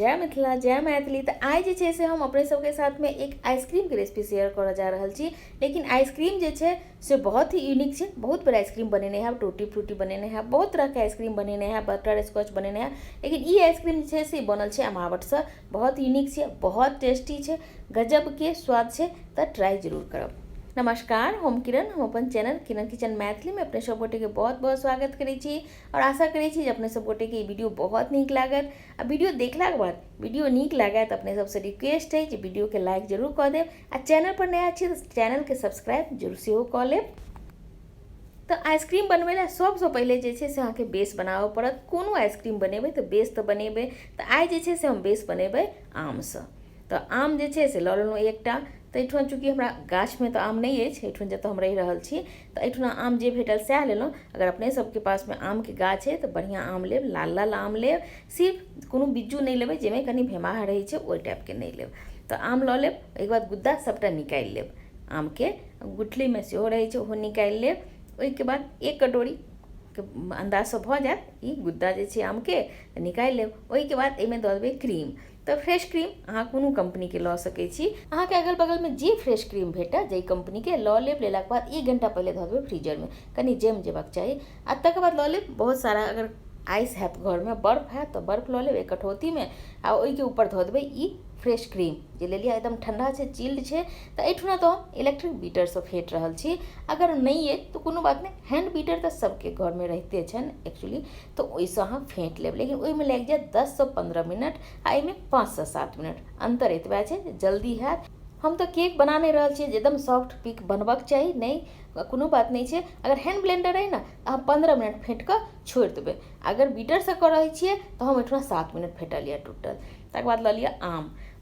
जय मिथिला जय मैथिली। तो आइ जे छै से हम अपने सबके साथ में एक आइसक्रीम के रेसिपी शेयर करऽ जा रहल छी। लेकिन आइसक्रीम जे छै से बहुत ही यूनिक छै। बहुत बड़ा आइसक्रीम बनेने हैं, टूटी फ्रूटी बनेने हैं, बहुत तरह के आइसक्रीम बनेने हैं, बटर स्कॉच बनेने हैं। लेकिन ये आइसक्रीम जे छै से बनल छै अमावट से, बहुत यूनिक छै, बहुत टेस्टी छै, गजब के स्वाद छै। तो ट्राई जरूर करब। नमस्कार, हम किरण, हम अपन चैनल किरण किचन मैथिली में अपने सब गोटे के बहुत बहुत स्वागत करै छी और आशा करै छी जे अपने सब गोटे के वीडियो बहुत नीक लागत। आ वीडियो देखला के बाद वीडियो नीक लागत तो अपने सबसे रिक्वेस्ट है कि वीडियो के लाइक जरूर कऽ देब आ चैनल पर नया छी तो चैनल के सब्सक्राइब जरूर सेहो कऽ लेब। तो आइसक्रीम बनबै ला सबसे पहले जे छै से अहाँके बेस बनाबऽ पड़त। कोनो आइसक्रीम बनेबै तो बेस तो बनेबै। तो आइ जे छै से हम बेस बनेबै आम से। तो आम जे छै से लऽ लेलहुँ एकटा। तो एहिठुना चूँकि हमरा गाछ में तो आम नहीं है, एहिठुन जतऽ हम रहि रहल छी तो एहिठुना आम जे भेटल सएह लेलहुँ। अगर अपने सबके पास में आम के गाछ है तो बढ़िया आम लेब, लाल लाल आम लेब। सिर्फ कोनो बिज्जू नहीं लेबै जाहिमे कनि भेमाह रहै छै, ओहि टाइप के नहीं लेब। तो आम लऽ लेब, एक बाद गुद्दा सबटा निकालि लेब। आम के गुठली में सेहो रहै छै, ओहो निकालि लेब। ओहिके बाद एक कटोरी के अंदाज से भऽ जायत ई गुद्दा जे छै आम के, निकालि लेब। ओहिके बाद एहिमे दऽ देबै क्रीम। तो फ्रेश क्रीम अहाँ कोनो कंपनी के लऽ सकै छी। अहाँके अगल बगल में जे फ्रेश क्रीम भेटत जाहि कंपनी के लऽ लेब। लेलाके बाद 1 घंटा पहले धऽ देबै फ्रीजर में, कनि जम जेबाक चाही। आ तकर बाद लऽ लेब बहुत सारा, अगर आइस हैत घर में, बर्फ हैत तो बर्फ लऽ लेब एक कठौती में। आ ओहिके ऊपर धऽ देबै ई फ्रेश क्रीम जे लेलिए, एकदम ठंडा छै, चिल्ड छै। तो एहिठुना तो हम इलेक्ट्रिक बीटर से फेंट रहल छी। अगर नहीं है तो कोनो बात नहीं, हैंड बीटर तो सबके घर में रहते छन एक्चुअली। तो ओहिसँ अहाँ फेंट लेब, लेकिन ओहिमे लागि जायत 10 से 15 मिनट आ एहिमे 5 से 7 मिनट। अंतर एतबा छै, जल्दी हैत। हम तो केक बना नहीं रहल छियै जे एकदम सॉफ्ट पीक बनबाक चाही, नहीं, कोनो बात नहीं छै। अगर हैंड ब्लेंडर है ना तो अहाँ 15 मिनट फेंट कऽ छोड़ि देबै। अगर बीटर से कर रहै छियै तो हम एहिठुना 7 मिनट फेंटल यऽ टोटल। तकर बाद लऽ लिअ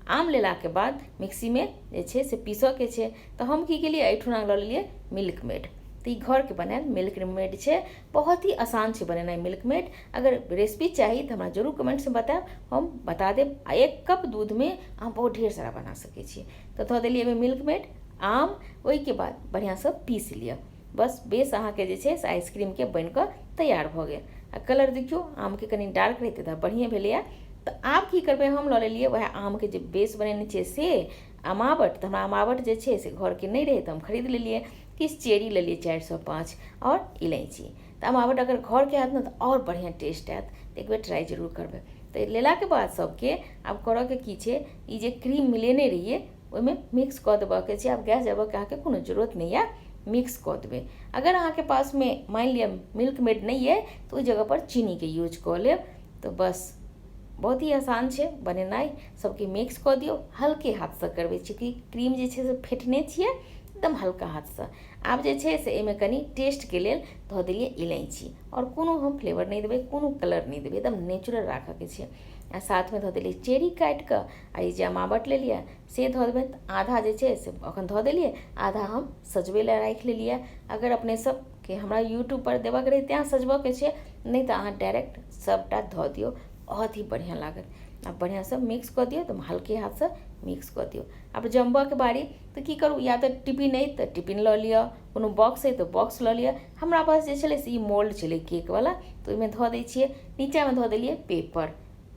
आम लेलाके बाद मिक्सी में जे छै से पीसऽ के छै। तो हम की केलिए एहिठुना लऽ लेलिए मिल्क मेड। तो ई घर के बनायल मिल्क मेड छै, बहुत ही आसान छै बनेनाइ मिल्क मेड। अगर रेसिपी चाही तो हमरा जरूर कमेंट्स में बताएब, हम बता देब। आ 1 कप दूध में अहाँ बहुत ढेर सारा बना सकै छी। तो धऽ देलिए एहिमे मिल्क मेड, आम, ओहिके बाद बढ़िया से पीस लिअ। बस बेस अहाँके जे छै से आइसक्रीम के बनि कऽ तैयार भऽ गेल। आ कलर देखियौ आम के कनि डार्क रहितै तऽ बढ़िए भेलैए। तो आब की करबै, हम लऽ लेलिए वएह आम के जे बेस बनेने छियै से अमावट। तो हमरा अमावट जे छै से घर के नहीं रहे तो हम खरीद लेलिए। किछु चेरी लेलिए 405 और इलायची। तो अमावट अगर घर के हैत ना तो और बढ़िया टेस्ट हैत, तो एक बेर ट्राई जरूर करबै। तो लेलाके बाद सबके आब करऽ के की छै, ई जे क्रीम मिलेने रहिए ओहिमे मिक्स कऽ देबऽ के छै। आब गैस जबऽ के अहाँके कोनो जरूरत नहीं है, मिक्स कऽ देबै। अगर अहाँके पास में मान लिअ मिल्क मेड नहीं है तो ओहि जगह पर चीनी के यूज कऽ लेब। तो बस बहुत ही आसान छै बनेनाइ। सबके मिक्स कऽ दियौ, हल्के हाथ से करबै चूँकि क्रीम जे छै से फेंटने छियै एकदम हल्का हाथ से। आब जे छै से एहिमे कनि टेस्ट के लेल धऽ देलिए इलायची। और कोनो हम फ्लेवर नहीं देबै, कोनो कलर नहीं देबै, एकदम नेचुरल राखऽ के छै। आ साथ में धऽ देलिए चेरी काटि कऽ। आ ई जे अमावट लेलिए से धऽ देबै। आधा जे छै से अखन धऽ देलिए, आधा हम सजबै लए राखि लेलिए। अगर अपने सब के हमरा यूट्यूब पर देबऽ के रहै तेँ सजबऽ के छै, नहीं तो अहाँ डायरेक्ट सबटा धऽ दियौ, बहुत ही बढ़िया लागत। अब बढ़िया से मिक्स कऽ दियौ, एकदम हल्के हाथ से मिक्स कऽ दियौ। अब जमबऽ के बारी तो की करू, या तो टिफिन है तो टिफिन लऽ लिअ, कोनो बॉक्स है तो बॉक्स लऽ लिअ। हमरा पास जे छलै से ई मोल्ड छलै केक वाला, तो ओहिमे धऽ दै छियै। नीचा में धऽ देलिए पेपर।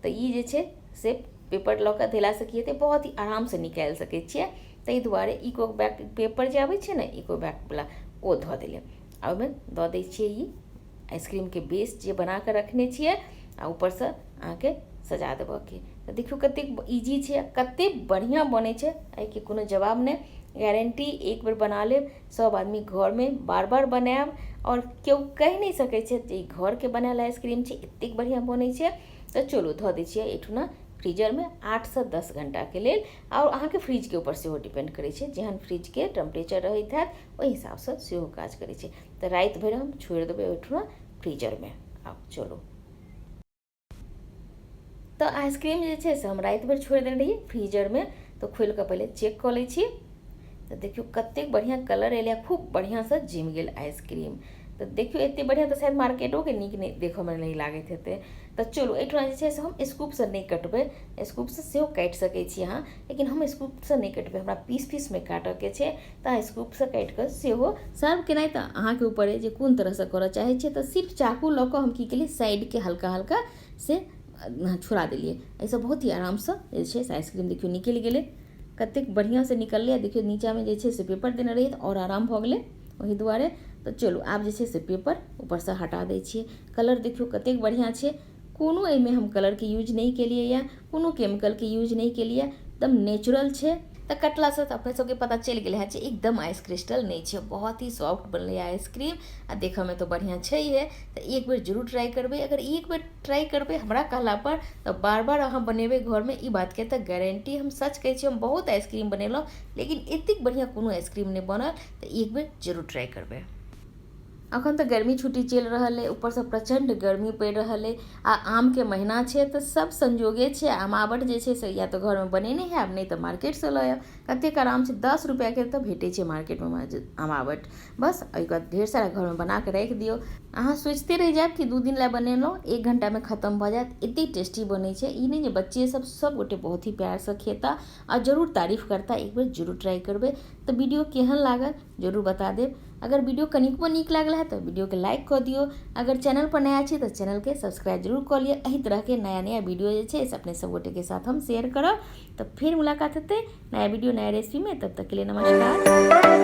तो ई जे छै से पेपर लऽ कऽ देलासँ की हेतै, बहुत ही आराम से निकालि सकै छियै। ताहि दुआरे इको बैग पेपर जे आबै छै ने इको बैग वाला, ओ धऽ देलिए। आ ओहिमे दऽ दै छियै ई आइसक्रीम के बेस जे बना कऽ रखने छियै, आ ऊपर से अहाँके सजा देबऽ के। तो देखियौ कतेक इजी छै, कतेक बढ़िया बनै छै, एहिके कोनो जवाब नहीं। गारंटी, एक बेर बना लेब सब आदमी घर में बार बार बनाएब और केओ कहि नहीं सकै छै जे ई घर के बनायल आइसक्रीम छै, एतेक बढ़िया बनै छै। तो चलू धऽ दै छियै एहिठुना फ्रीजर में 8 से 10 घंटा के लेल। और अहाँके फ्रिज के ऊपर सेहो डिपेंड करै छै, जेहन फ्रिज के टेम्परेचर रहैत हैत ओहि हिसाब से सेहो काज करै छै। तो राति भरि हम छोड़ि देबै ओहिठुना फ्रीजर में। आब चलू, तो आइसक्रीम जे छै से हम राति भर छोड़ि देने रहिए फ्रीजर में। तो खोलि कऽ पहले चेक कऽ लै छी। तो देखियो कतेक बढ़िया कलर एलै, खूब बढ़िया से जमि गेल आइसक्रीम। तो देखियो एते बढ़िया तो शायद मार्केटो के नीक नहीं देखऽ में नहीं लागैत हेतै। तो चलू एहिठुना जे छै से हम स्कूप से नहीं कटबै, स्कूप से सेहो काटि सकै छी अहाँ, लेकिन हम स्कूप से नहीं कटबै, हमरा पीस पीस में काटऽ के छै। तो स्कूप से काटि कऽ सेहो सर्व केनाइ तऽ अहाँके ऊपर है जे कोन तरह से करऽ चाहै छियै। तो सिर्फ चाकू लऽ कऽ हम की केलिए साइड के हल्का हल्का से छोड़ा देलिए। ऐसे बहुत ही आराम से जे छै से आइसक्रीम देखियो निकलि गेलै, कतेक बढ़िया से निकललै। देखियो नीचा में जे छै से पेपर देने रहिए और आराम भऽ गेलै ओहि दुआरे। तो चलू आब जे छै से पेपर ऊपर से हटा दै छियै। कलर देखियो कतेक बढ़िया छै, कोनो एहिमे हम कलर के यूज नहीं केलिए या कोनो केमिकल के यूज नहीं केलिए, एकदम नेचुरल छै। तो कटला से तो अपने सबके पता चल गया है जे एकदम आइस क्रिस्टल नहीं है, बहुत ही सॉफ्ट बनले आइसक्रीम आ देखे में तो बढ़िया है। तो एक बेर जरूर ट्राई करबे। अगर एक बेर ट्राई करबे हमरा कहला पर तो बार बार अहाँ बनेबे घर में, ई बात के तो गारंटी हम सच कहे छी। हम बहुत आइसक्रीम बनेलहुँ लेकिन एतेक बढ़िया कोनो आइसक्रीम नहीं बनल। तो एक बेर जरूर ट्राई करबे। अखन तो गर्मी छुट्टी चल रहा है, ऊपर से प्रचंड गर्मी पड़ रहा है आ आम के महीना है तो सब संजोगे है। आमावट जे छै से या तो घर में बनेने है, नहीं तो मार्केट से लाया। कतेक आराम से 10 रुपया के तो भेटे छै मार्केट में आमावट। बस एक ढेर सारा घर में बना के रख दियो। अहाँ सोचते रह जाए कि 2 दिन ला बनेलहुँ, 1 घंटा में खत्म भ जात। एते टेस्टी बने छै, ई नहीं जे बच्चे सब गोटे बहुत ही प्यार से खेता और जरूर तारीफ करता। एक बार जरूर ट्राई करबे। तो वीडियो केहन लागल जरूर बता देब। अगर वीडियो कनिको नीक लागल है तो वीडियो के लाइक कर दियो। अगर चैनल पर नया छी तो चैनल के सब्सक्राइब जरूर कर लियो। एही तरह के नया नया वीडियो जे छै से अपने सब गोटे के साथ हम शेयर करब। तो फिर मुलाकात होते नया वीडियो नया रेसिपी में। तब तक के लिए नमस्कार।